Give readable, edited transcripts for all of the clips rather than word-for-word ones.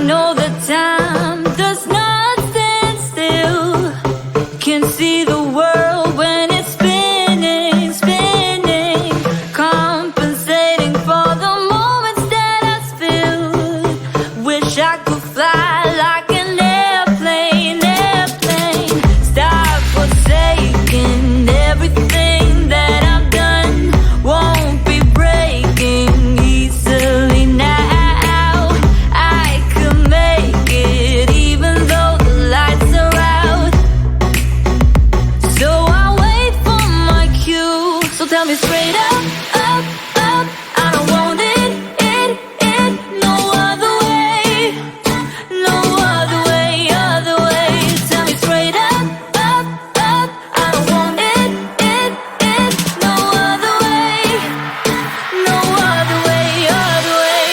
know that time does not stand still. Can see the world when it's spinning, spinning, compensating for the moments that I spilled. Wish I could fly like an airplane, airplane. Stop forsaking everything that I've done. Won't be breaking easily now. I could make it even though the lights are out. So I wait for my cue. So tell me straight up, up, up, I don't want it, no other way, no other way, other way. Tell me straight up, up, up, I don't want it, no other way, no other way, other way.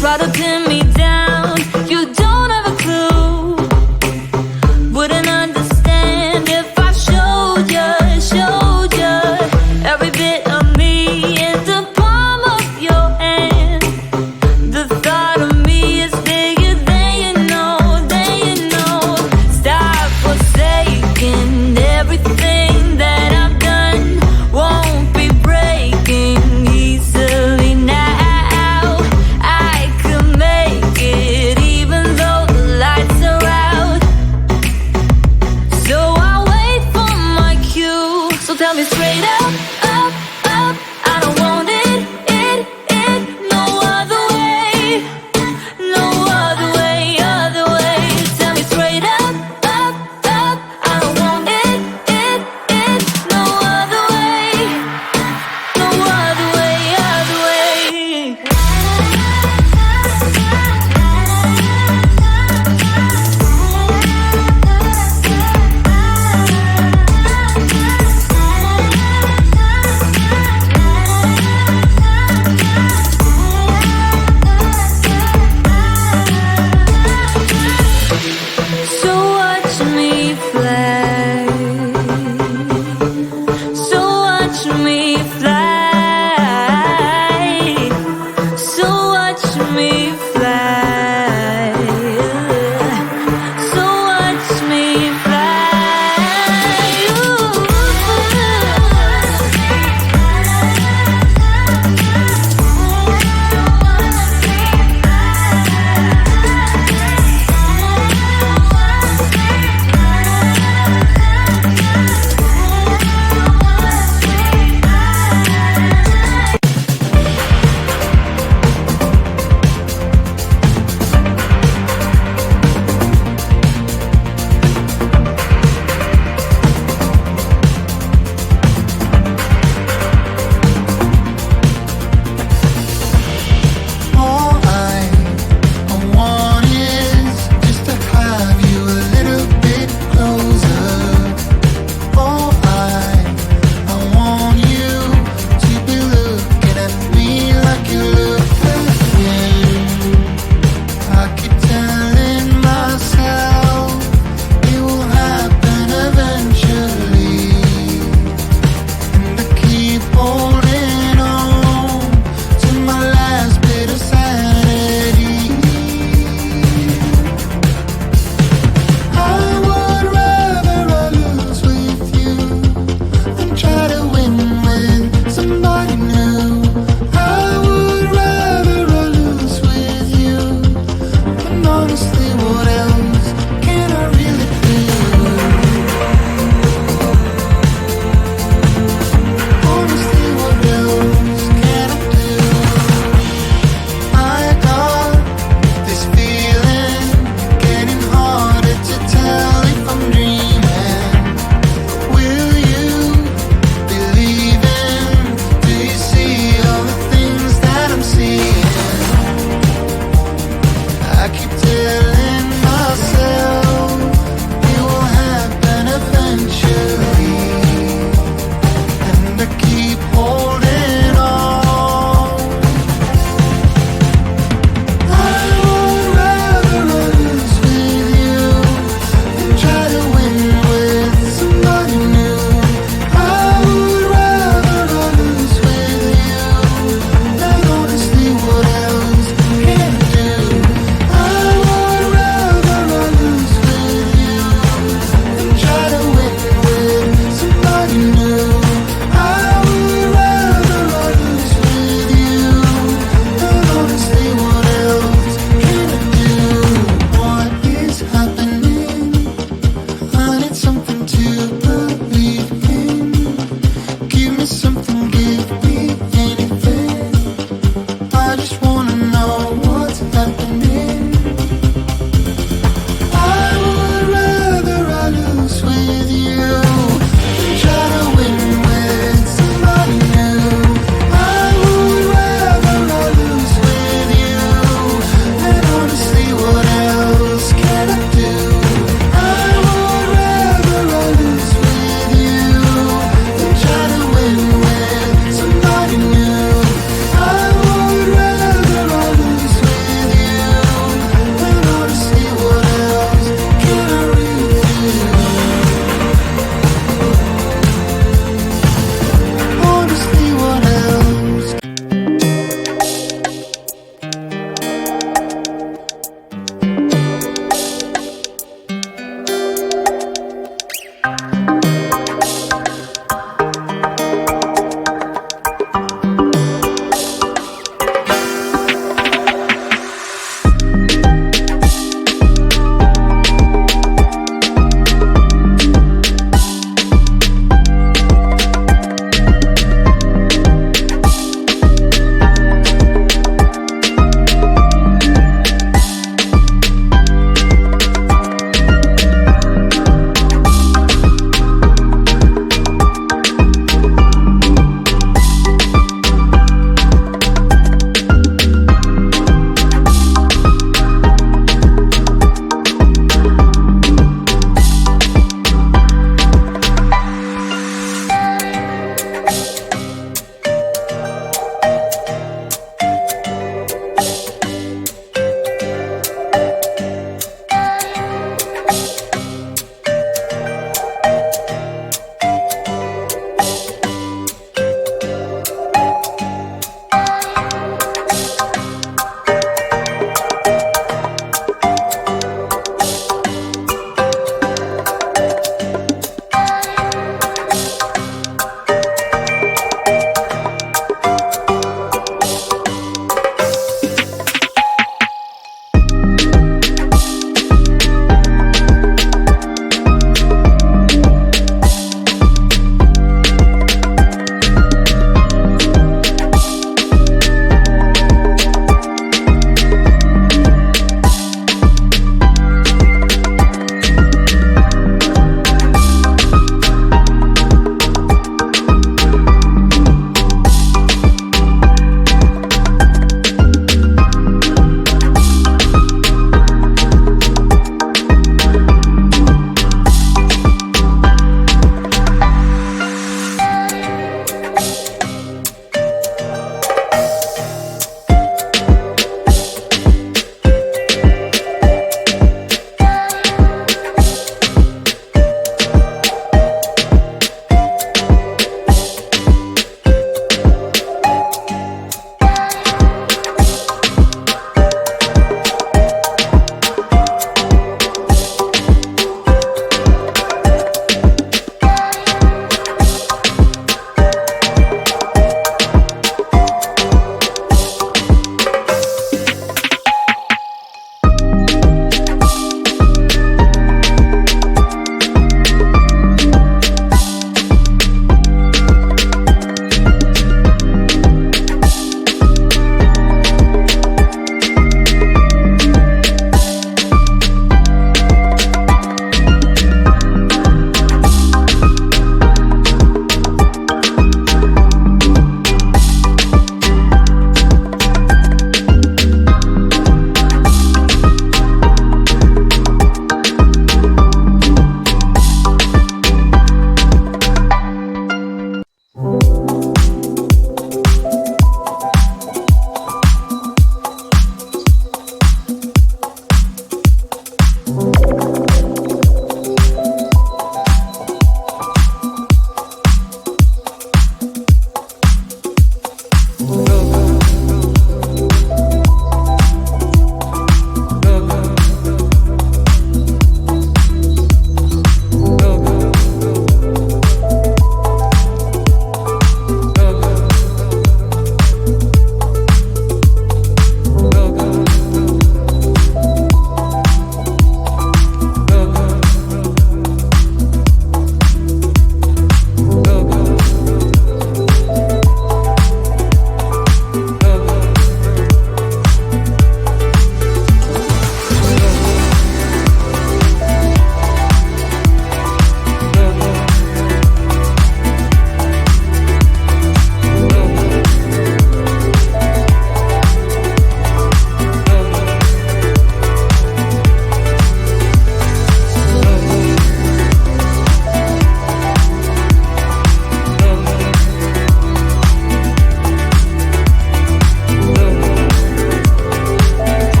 Try to pin me down, you don't have a clue. Wouldn't understand if I showed you every bit of me in the palm of your hand. The thought of me is bigger than you know, than you know. Stop forsaking everything that I've done. Won't be breaking easily now. I could make it even though the lights are out. So I wait for my cue. So tell me straight up.